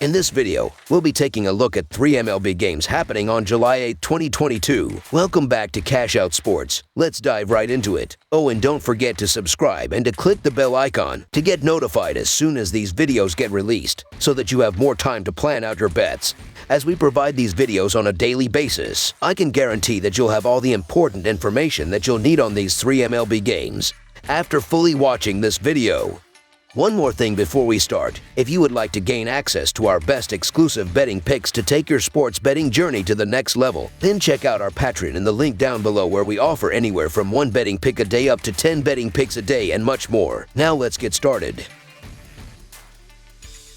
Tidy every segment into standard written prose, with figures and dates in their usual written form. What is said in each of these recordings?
In this video, we'll be taking a look at 3 MLB games happening on July 8, 2022. Welcome back to Cash Out Sports. Let's dive right into it. Oh, and don't forget to subscribe and to click the bell icon to get notified as soon as these videos get released, so that you have more time to plan out your bets. As we provide these videos on a daily basis, I can guarantee that you'll have all the important information that you'll need on these 3 MLB games after fully watching this video. One more thing before we start. If you would like to gain access to our best exclusive betting picks to take your sports betting journey to the next level, then check out our Patreon in the link down below, where we offer anywhere from 1 betting pick a day up to 10 betting picks a day and much more. Now let's get started.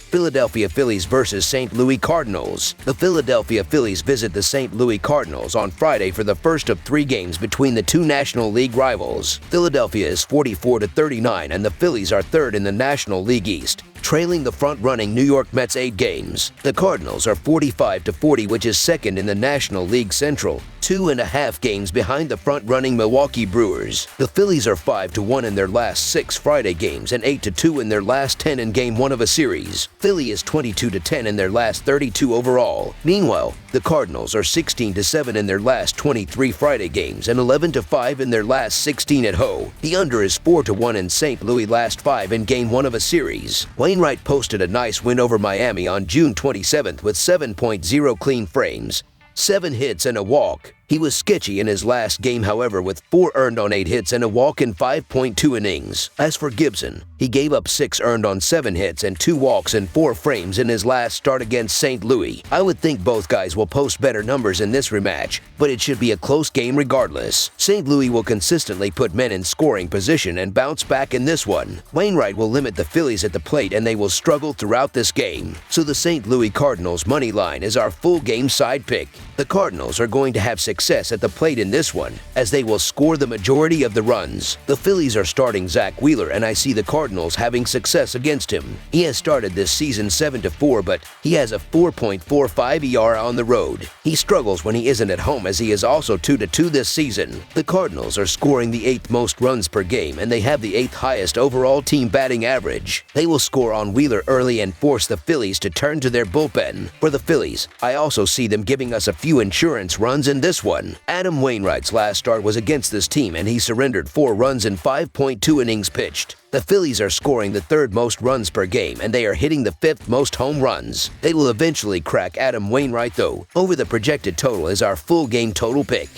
Philadelphia Phillies versus St. Louis Cardinals. The Philadelphia Phillies visit the St. Louis Cardinals on Friday for the first of 3 games between the 2 National League rivals. Philadelphia is 44-39 and the Phillies are 3rd in the National League East, trailing the front-running New York Mets 8 games. The Cardinals are 45-40, which is 2nd in the National League Central, 2.5 games behind the front-running Milwaukee Brewers. The Phillies are 5-1 in their last 6 Friday games and 8-2 in their last 10 in Game 1 of a series. Philly is 22-10 in their last 32 overall. Meanwhile, the Cardinals are 16-7 in their last 23 Friday games and 11-5 in their last 16 at home. The under is 4-1 in St. Louis' last 5 in Game 1 of a series. Wainwright posted a nice win over Miami on June 27th with 7.0 clean frames, 7 hits and a walk. He was sketchy in his last game, however, with 4 earned on 8 hits and a walk in 5.2 innings. As for Gibson, he gave up 6 earned on 7 hits and 2 walks in 4 frames in his last start against St. Louis. I would think both guys will post better numbers in this rematch, but it should be a close game regardless. St. Louis will consistently put men in scoring position and bounce back in this one. Wainwright will limit the Phillies at the plate and they will struggle throughout this game. So the St. Louis Cardinals money line is our full game side pick. The Cardinals are going to have success at the plate in this one, as they will score the majority of the runs. The Phillies are starting Zach Wheeler, and I see the Cardinals having success against him. He has started this season 7-4, but he has a 4.45 ERA on the road. He struggles when he isn't at home, as he is also 2-2 this season. The Cardinals are scoring the 8th most runs per game, and they have the 8th highest overall team batting average. They will score on Wheeler early and force the Phillies to turn to their bullpen. For the Phillies, I also see them giving us a few insurance runs in this one. Adam Wainwright's last start was against this team and he surrendered 4 runs in 5.2 innings pitched. The Phillies are scoring the 3rd most runs per game and they are hitting the 5th most home runs. They will eventually crack Adam Wainwright though. Over the projected total is our full game total pick.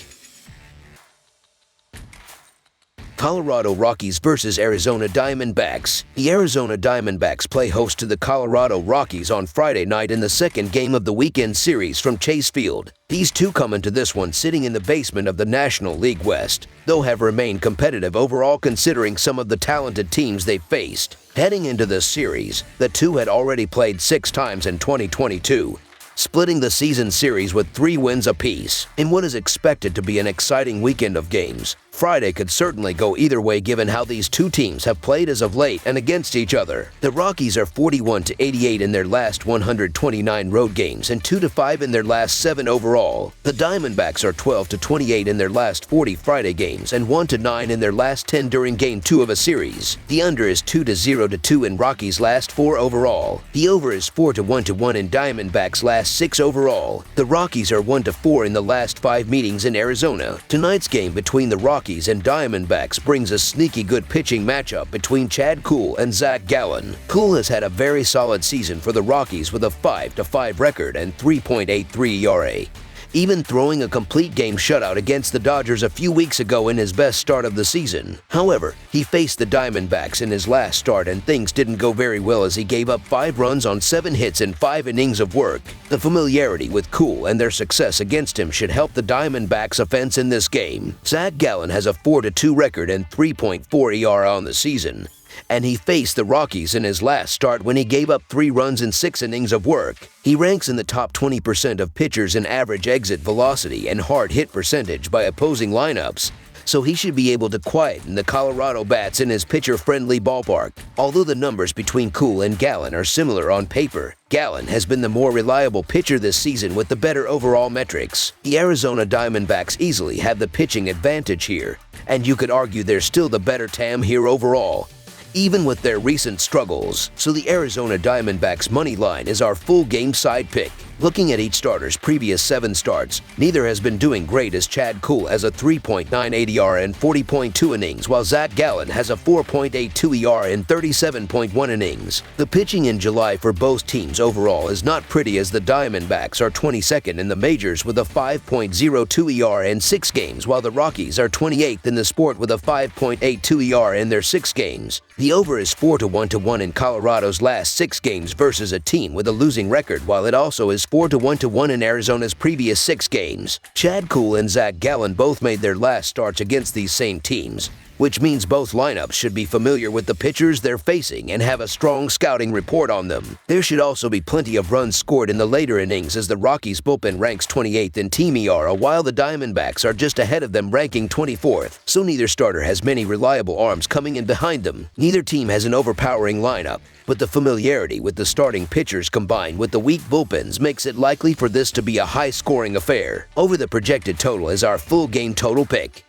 Colorado Rockies versus Arizona Diamondbacks. The Arizona Diamondbacks play host to the Colorado Rockies on Friday night in the 2nd game of the weekend series from Chase Field. These two come into this one sitting in the basement of the National League West, though have remained competitive overall considering some of the talented teams they've faced. Heading into this series, the two had already played 6 times in 2022. Splitting the season series with 3 wins apiece. In what is expected to be an exciting weekend of games, Friday could certainly go either way given how these two teams have played as of late and against each other. The Rockies are 41-88 in their last 129 road games and 2-5 in their last 7 overall. The Diamondbacks are 12-28 in their last 40 Friday games and 1-9 in their last 10 during Game 2 of a series. The under is 2-0-2 in Rockies' last 4 overall. The over is 4-1 in Diamondbacks' last 6 overall. The Rockies are 1-4 in the last 5 meetings in Arizona. Tonight's game between the Rockies and Diamondbacks brings a sneaky good pitching matchup between Chad Kuhl and Zach Gallen. Kuhl has had a very solid season for the Rockies with a 5-5 record and 3.83 ERA. Even throwing a complete game shutout against the Dodgers a few weeks ago in his best start of the season. However, he faced the Diamondbacks in his last start and things didn't go very well as he gave up 5 runs on 7 hits in 5 innings of work. The familiarity with Kuhl and their success against him should help the Diamondbacks offense in this game. Zach Gallen has a 4-2 record and 3.4 ERA on the season, and he faced the Rockies in his last start when he gave up 3 runs in 6 innings of work. He ranks in the top 20% of pitchers in average exit velocity and hard hit percentage by opposing lineups, so he should be able to quieten the Colorado bats in his pitcher-friendly ballpark. Although the numbers between Kuhl and Gallen are similar on paper, Gallen has been the more reliable pitcher this season with the better overall metrics. The Arizona Diamondbacks easily have the pitching advantage here, and you could argue they're still the better team here overall. even with their recent struggles. So the Arizona Diamondbacks money line is our full game side pick. Looking at each starter's previous 7 starts, neither has been doing great, as Chad Kuhl has a 3.98 ERA in 40.2 innings, while Zach Gallen has a 4.82 ERA in 37.1 innings. The pitching in July for both teams overall is not pretty, as the Diamondbacks are 22nd in the majors with a 5.02 ERA in 6 games, while the Rockies are 28th in the sport with a 5.82 ERA in their 6 games. The over is 4-1 in Colorado's last 6 games versus a team with a losing record, while it also is 4-1 in Arizona's previous 6 games. Chad Kuhl and Zach Gallen both made their last starts against these same teams, which means both lineups should be familiar with the pitchers they're facing and have a strong scouting report on them. There should also be plenty of runs scored in the later innings, as the Rockies bullpen ranks 28th in team ERA, while the Diamondbacks are just ahead of them, ranking 24th, so neither starter has many reliable arms coming in behind them. Neither team has an overpowering lineup, but the familiarity with the starting pitchers combined with the weak bullpens makes it likely for this to be a high-scoring affair. Over the projected total is our full game total pick.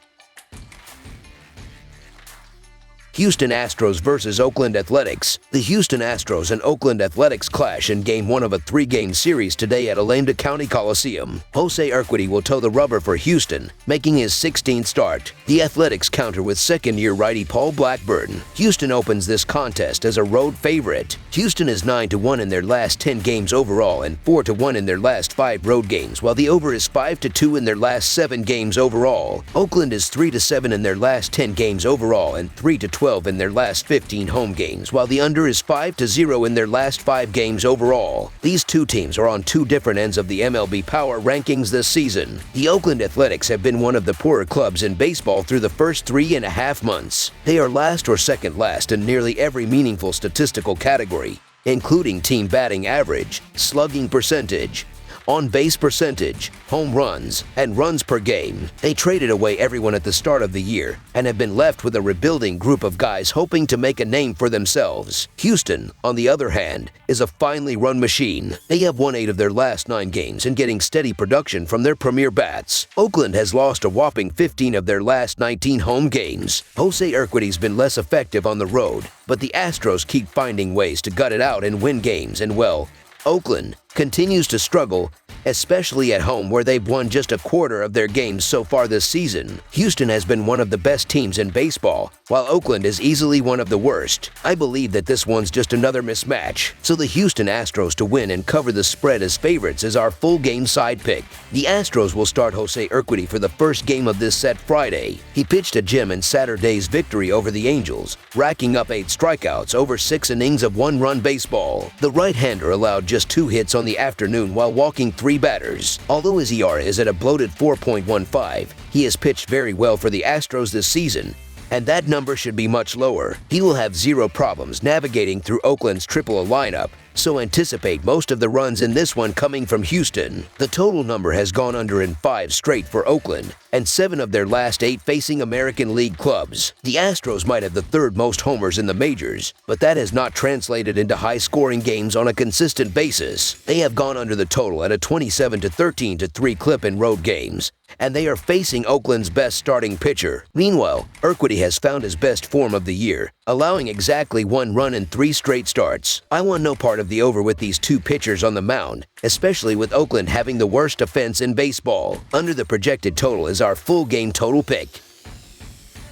Houston Astros versus Oakland Athletics. The Houston Astros and Oakland Athletics clash in Game 1 of a 3-game series today at Alameda County Coliseum. Jose Urquidy will toe the rubber for Houston, making his 16th start. The Athletics counter with second-year righty Paul Blackburn. Houston opens this contest as a road favorite. Houston is 9-1 in their last 10 games overall and 4-1 in their last 5 road games, while the over is 5-2 in their last 7 games overall. Oakland is 3-7 in their last 10 games overall and 3-12 in their last 15 home games, while the under is 5-0 in their last 5 games overall. These two teams are on two different ends of the MLB power rankings this season. The Oakland Athletics have been one of the poorer clubs in baseball through the first 3.5 months. They are last or second last in nearly every meaningful statistical category, including team batting average, slugging percentage, on-base percentage, home runs, and runs per game. They traded away everyone at the start of the year and have been left with a rebuilding group of guys hoping to make a name for themselves. Houston, on the other hand, is a finely run machine. They have won 8 of their last 9 games and getting steady production from their premier bats. Oakland has lost a whopping 15 of their last 19 home games. Jose Urquidy's been less effective on the road, but the Astros keep finding ways to gut it out and win games, and well, Oakland continues to struggle, especially at home where they've won just a quarter of their games so far this season. Houston has been one of the best teams in baseball, while Oakland is easily one of the worst. I believe that this one's just another mismatch, so the Houston Astros to win and cover the spread as favorites is our full game side pick. The Astros will start Jose Urquidy for the first game of this set Friday. He pitched a gem in Saturday's victory over the Angels, racking up 8 strikeouts over 6 innings of 1-run baseball. The right-hander allowed just 2 hits on the afternoon while walking 3 batters. Although his ERA is at a bloated 4.15, he has pitched very well for the Astros this season, and that number should be much lower. He will have 0 problems navigating through Oakland's AAA lineup, so anticipate most of the runs in this one coming from Houston. The total number has gone under in 5 straight for Oakland, and 7 of their last 8 facing American League clubs. The Astros might have the 3rd most homers in the majors, but that has not translated into high-scoring games on a consistent basis. They have gone under the total at a 27-13-3 clip in road games, and they are facing Oakland's best starting pitcher. Meanwhile, Urquidy has found his best form of the year, allowing exactly 1 run in 3 straight starts. I want no part of the over with these 2 pitchers on the mound, especially with Oakland having the worst defense in baseball. Under the projected total is our full game total pick.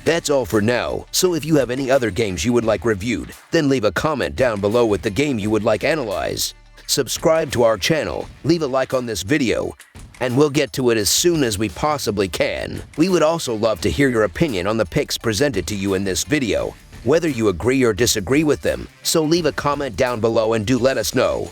That's all for now, so if you have any other games you would like reviewed, then leave a comment down below with the game you would like analyzed. Subscribe to our channel, leave a like on this video, and we'll get to it as soon as we possibly can. We would also love to hear your opinion on the picks presented to you in this video, whether you agree or disagree with them, so leave a comment down below and do let us know.